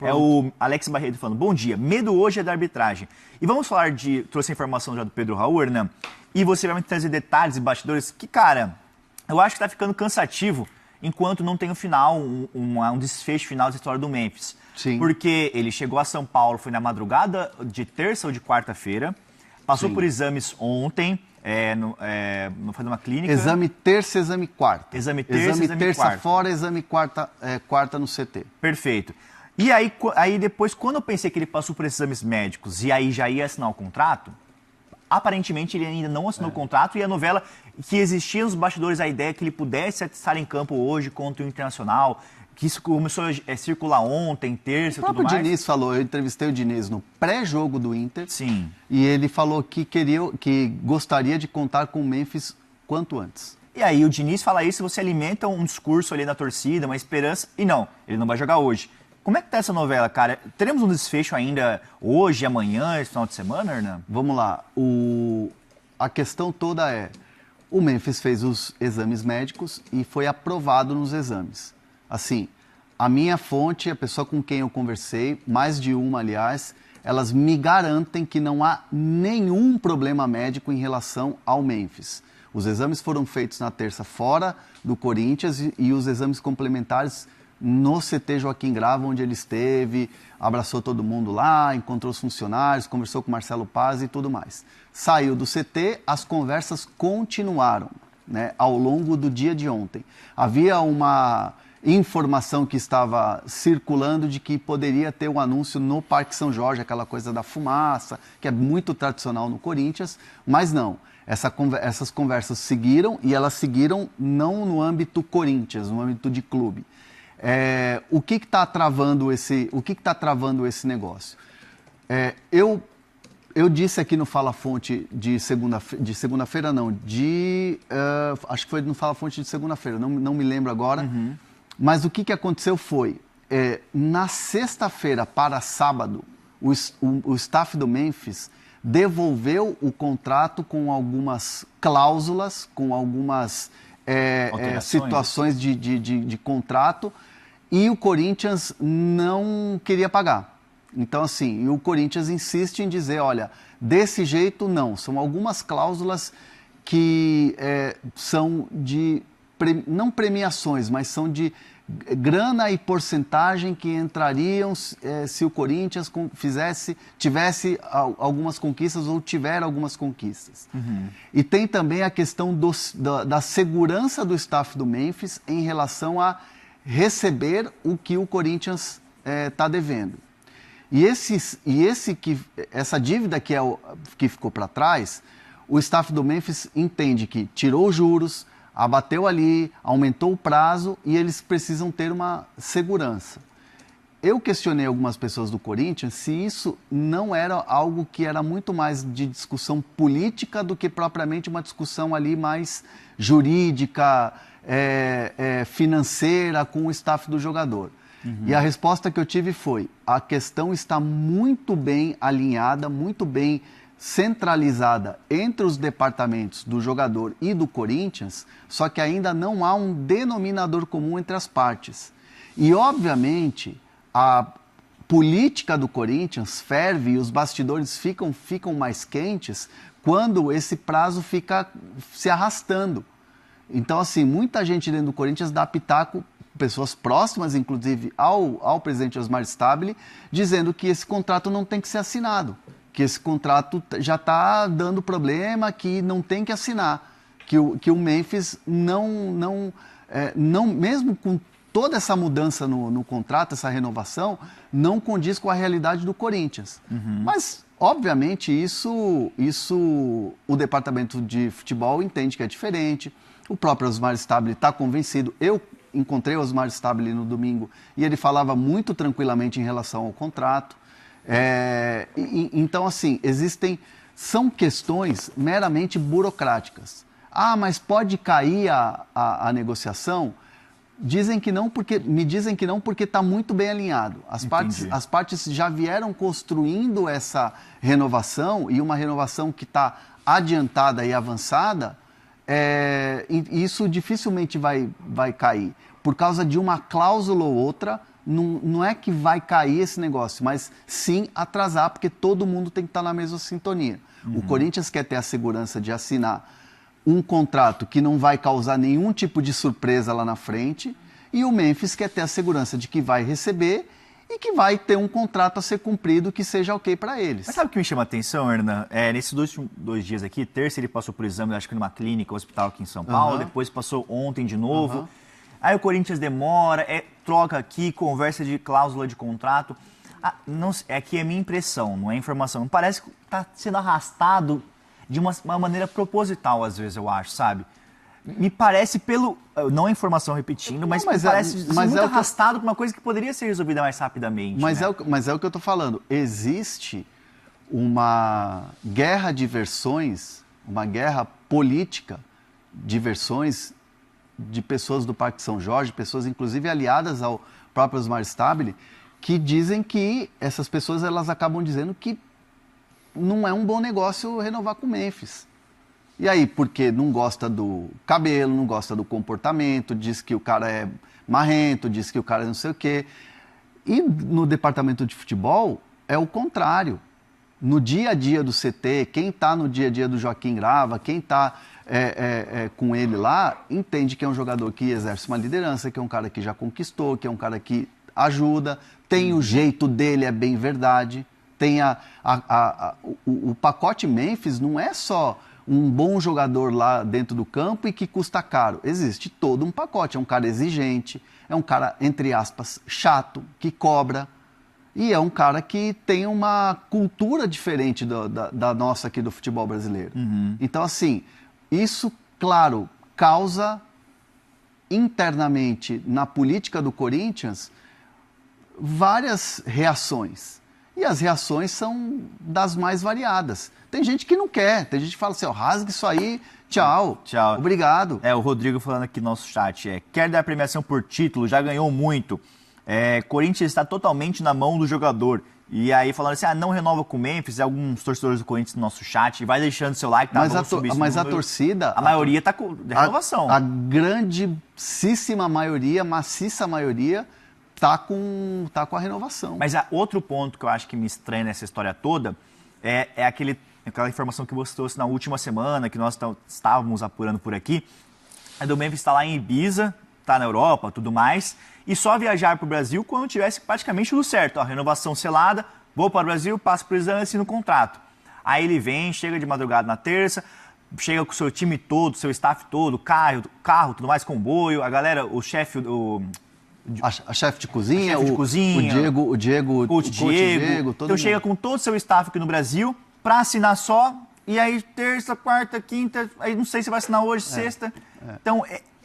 É o Alex Barreto falando, bom dia, medo hoje é da arbitragem. E vamos falar de, trouxe a informação já do Pedro Raul, Hernan, e você vai me trazer detalhes e bastidores que, cara, eu acho que tá ficando cansativo enquanto não tem um final, um desfecho final da história do Memphis. Sim. Porque ele chegou a São Paulo, foi na madrugada de terça ou de quarta-feira, passou Sim. por exames ontem, foi numa clínica. Exame terça, exame quarta. Exame terça, exame exame terça quarta. fora, exame quarta no CT. Perfeito. E aí depois, quando eu pensei que ele passou por esses exames médicos e aí já ia assinar o contrato, aparentemente ele ainda não assinou o contrato e a novela que existia nos bastidores a ideia que ele pudesse estar em campo hoje contra o Internacional, que isso começou a circular ontem, terça e tudo mais. O próprio Diniz falou, eu entrevistei o Diniz no pré-jogo do Inter. Sim. E ele falou que gostaria de contar com o Memphis quanto antes. E aí o Diniz fala isso, você alimenta um discurso ali na torcida, uma esperança, e não, ele não vai jogar hoje. Como é que tá essa novela, cara? Teremos um desfecho ainda hoje, amanhã, esse final de semana, Hernan? Vamos lá. A questão toda é, o Memphis fez os exames médicos e foi aprovado nos exames. Assim, a minha fonte, a pessoa com quem eu conversei, mais de uma, aliás, elas me garantem que não há nenhum problema médico em relação ao Memphis. Os exames foram feitos na terça fora do Corinthians e os exames complementares no CT Joaquim Grava, onde ele esteve, abraçou todo mundo lá, encontrou os funcionários, conversou com o Marcelo Paz e tudo mais. Saiu do CT, as conversas continuaram, né, ao longo do dia de ontem. Havia uma informação que estava circulando de que poderia ter um anúncio no Parque São Jorge, aquela coisa da fumaça, que é muito tradicional no Corinthians, mas não. Essas conversas seguiram e elas seguiram não no âmbito Corinthians, no âmbito de clube. O que está travando esse negócio? Eu disse aqui no Fala Fonte de segunda-feira, não, acho que foi no Fala Fonte de segunda-feira, não me lembro agora, mas o que aconteceu foi, na sexta-feira para sábado, o staff do Memphis devolveu o contrato com algumas cláusulas, com algumas situações de contrato, e o Corinthians não queria pagar. Então, assim, o Corinthians insiste em dizer, olha, desse jeito não. São algumas cláusulas que são de, não premiações, mas são de grana e porcentagem que entrariam se o Corinthians tivesse algumas conquistas ou tiver algumas conquistas. E tem também a questão da segurança do staff do Memphis em relação a receber o que o Corinthians está devendo. E essa dívida que ficou para trás, o staff do Memphis entende que tirou os juros, abateu ali, aumentou o prazo e eles precisam ter uma segurança. Eu questionei algumas pessoas do Corinthians se isso não era algo que era muito mais de discussão política do que propriamente uma discussão ali mais jurídica, financeira com o staff do jogador. E a resposta que eu tive foi, a questão está muito bem alinhada, muito bem centralizada entre os departamentos do jogador e do Corinthians, só que ainda não há um denominador comum entre as partes. E, obviamente, a política do Corinthians ferve e os bastidores ficam mais quentes quando esse prazo fica se arrastando. Então, assim, muita gente dentro do Corinthians dá pitaco, pessoas próximas, inclusive, ao presidente Osmar Stabile, dizendo que esse contrato não tem que ser assinado, que esse contrato já está dando problema, que não tem que assinar, que o Memphis não mesmo com toda essa mudança no contrato, essa renovação, não condiz com a realidade do Corinthians. Mas, obviamente, isso o departamento de futebol entende que é diferente, o próprio Osmar Stabile está convencido. Eu encontrei o Osmar Stabile no domingo e ele falava muito tranquilamente em relação ao contrato. Então, assim, são questões meramente burocráticas. Ah, mas pode cair a negociação? Me dizem que não porque está muito bem alinhado. As partes já vieram construindo essa renovação e uma renovação que está adiantada e avançada, isso dificilmente vai cair. Por causa de uma cláusula ou outra não é que vai cair esse negócio, mas sim atrasar, porque todo mundo tem que estar na mesma sintonia. O Corinthians quer ter a segurança de assinar um contrato que não vai causar nenhum tipo de surpresa lá na frente, e o Memphis quer ter a segurança de que vai receber e que vai ter um contrato a ser cumprido que seja ok para eles. Mas sabe o que me chama a atenção, Hernan? Nesses dois dias aqui, terça ele passou por exame, acho que numa clínica, hospital aqui em São Paulo, depois passou ontem de novo. Aí o Corinthians demora, troca aqui, conversa de cláusula de contrato. Não, é que é minha impressão, não é informação. Parece que está sendo arrastado de uma maneira proposital, às vezes, eu acho, sabe? Me parece pelo... Não é informação repetindo, mas parece muito arrastado por uma coisa que poderia ser resolvida mais rapidamente. Mas, né? mas é o que eu estou falando. Existe uma guerra de versões, uma guerra política de versões de pessoas do Parque São Jorge, pessoas inclusive aliadas ao próprio Osmar Stabile, que dizem que essas pessoas elas acabam dizendo que não é um bom negócio renovar com o Memphis. E aí, porque não gosta do cabelo, não gosta do comportamento, diz que o cara é marrento, diz que o cara é não sei o quê. E no departamento de futebol é o contrário. No dia a dia do CT, quem está no dia a dia do Joaquim Grava, quem está com ele lá, entende que é um jogador que exerce uma liderança, que é um cara que já conquistou, que é um cara que ajuda, tem o jeito dele, é bem verdade. Tem o pacote Memphis não é só um bom jogador lá dentro do campo e que custa caro. Existe todo um pacote. É um cara exigente, é um cara, entre aspas, chato, que cobra. E é um cara que tem uma cultura diferente da nossa aqui do futebol brasileiro. Então, assim, isso, claro, causa internamente na política do Corinthians várias reações. E as reações são das mais variadas. Tem gente que não quer, tem gente que fala assim, rasga isso aí, tchau, obrigado. O Rodrigo falando aqui no nosso chat, quer dar premiação por título, já ganhou muito. Corinthians está totalmente na mão do jogador. E aí falando assim, não renova com o Memphis, alguns torcedores do Corinthians no nosso chat, vai deixando seu like, tá? Mas a torcida... A maioria está com renovação. A grandíssima maioria, maciça maioria, tá com a renovação. Mas outro ponto que eu acho que me estranha nessa história toda é aquela informação que você trouxe na última semana, que nós estávamos apurando por aqui, do Memphis estar lá em Ibiza, tá na Europa, tudo mais, e só viajar para o Brasil quando tivesse praticamente tudo certo. A renovação selada, vou para o Brasil, passo por exame e assino o contrato. Aí ele vem, chega de madrugada na terça, chega com o seu time todo, seu staff todo, carro, tudo mais, comboio, a galera, o chefe... A chefe de cozinha, o Diego, coach Diego, todo então mundo. Chega com todo o seu staff aqui no Brasil para assinar só, e aí terça, quarta, quinta, aí não sei se vai assinar hoje, sexta. Então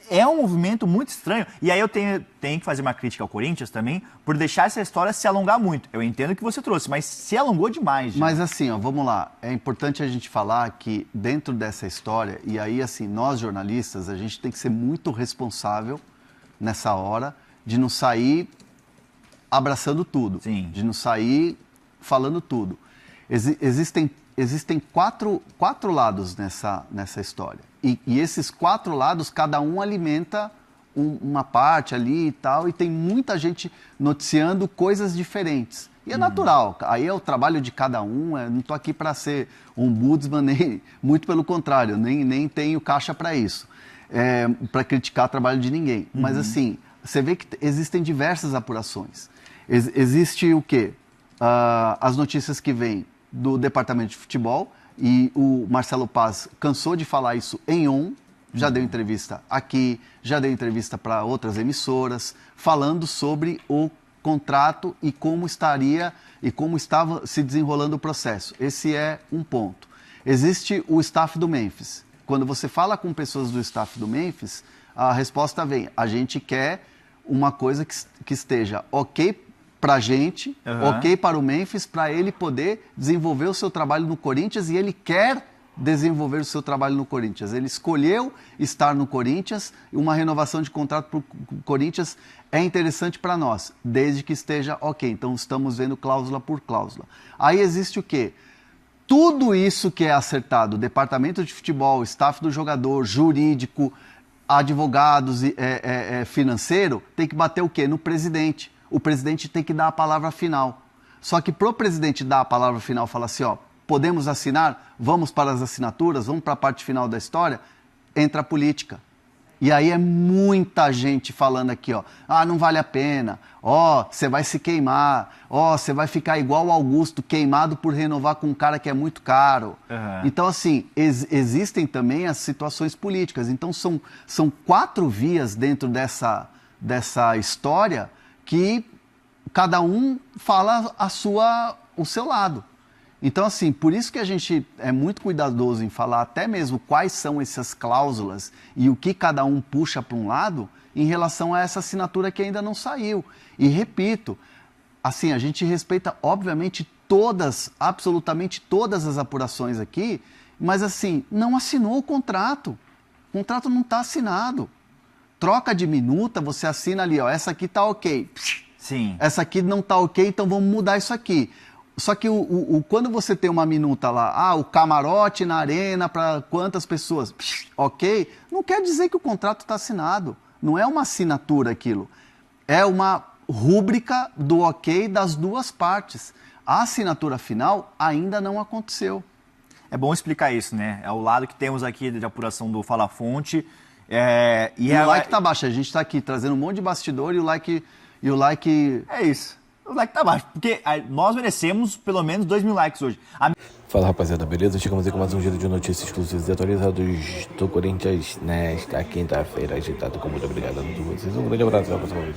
é um movimento muito estranho. E aí eu tenho que fazer uma crítica ao Corinthians também por deixar essa história se alongar muito. Eu entendo o que você trouxe, mas se alongou demais. Já. Mas assim, vamos lá. É importante a gente falar que dentro dessa história, e aí assim, nós jornalistas, a gente tem que ser muito responsável nessa hora de não sair abraçando tudo, Sim. de não sair falando tudo. Existem quatro lados nessa história. E esses quatro lados, cada um alimenta uma parte ali e tal, e tem muita gente noticiando coisas diferentes. E é natural, aí é o trabalho de cada um, não estou aqui para ser ombudsman, nem, muito pelo contrário, nem tenho caixa para isso, para criticar o trabalho de ninguém. Mas assim, você vê que existem diversas apurações. Existe o quê? As notícias que vêm do departamento de futebol, e o Marcelo Paz cansou de falar isso em on, já deu entrevista aqui, já deu entrevista para outras emissoras, falando sobre o contrato e como estava se desenrolando o processo. Esse é um ponto. Existe o staff do Memphis. Quando você fala com pessoas do staff do Memphis, a resposta vem, a gente quer uma coisa que esteja ok para a gente, ok para o Memphis, para ele poder desenvolver o seu trabalho no Corinthians, e ele quer desenvolver o seu trabalho no Corinthians. Ele escolheu estar no Corinthians, e uma renovação de contrato para o Corinthians é interessante para nós, desde que esteja ok. Então estamos vendo cláusula por cláusula. Aí existe o quê? Tudo isso que é acertado, departamento de futebol, staff do jogador, jurídico, advogados, financeiro, tem que bater o quê? No presidente. o presidente tem que dar a palavra final. Só que para o presidente dar a palavra final, falar assim, ó, podemos assinar, vamos para as assinaturas, vamos para a parte final da história, entra a política. E aí é muita gente falando aqui, ó, não vale a pena, você vai se queimar, você vai ficar igual o Augusto, queimado por renovar com um cara que é muito caro. Uhum. Então, assim, existem também as situações políticas. Então, são 4 vias dentro dessa história que cada um fala o seu lado. Então, assim, por isso que a gente é muito cuidadoso em falar até mesmo quais são essas cláusulas e o que cada um puxa para um lado em relação a essa assinatura que ainda não saiu. E repito, assim, a gente respeita, obviamente, absolutamente todas as apurações aqui, mas, assim, não assinou o contrato. O contrato não está assinado. Troca de minuta, você assina ali, ó, essa aqui está ok. Sim. Essa aqui não está ok, então vamos mudar isso aqui. Só que quando você tem uma minuta lá, o camarote na arena para quantas pessoas, ok, não quer dizer que o contrato está assinado. Não é uma assinatura aquilo. É uma rúbrica do ok das duas partes. A assinatura final ainda não aconteceu. É bom explicar isso, né? É o lado que temos aqui de apuração do Fala Fonte. E o like tá baixo. A gente está aqui trazendo um monte de bastidor e o like... É isso. O like tá baixo, porque nós merecemos pelo menos 2.000 likes hoje. Fala, rapaziada, beleza? Chegamos aí com mais um giro de notícias exclusivas e atualizados do Corinthians nesta quinta-feira agitado. Muito obrigado a todos vocês. Um grande abraço e até a próxima vez.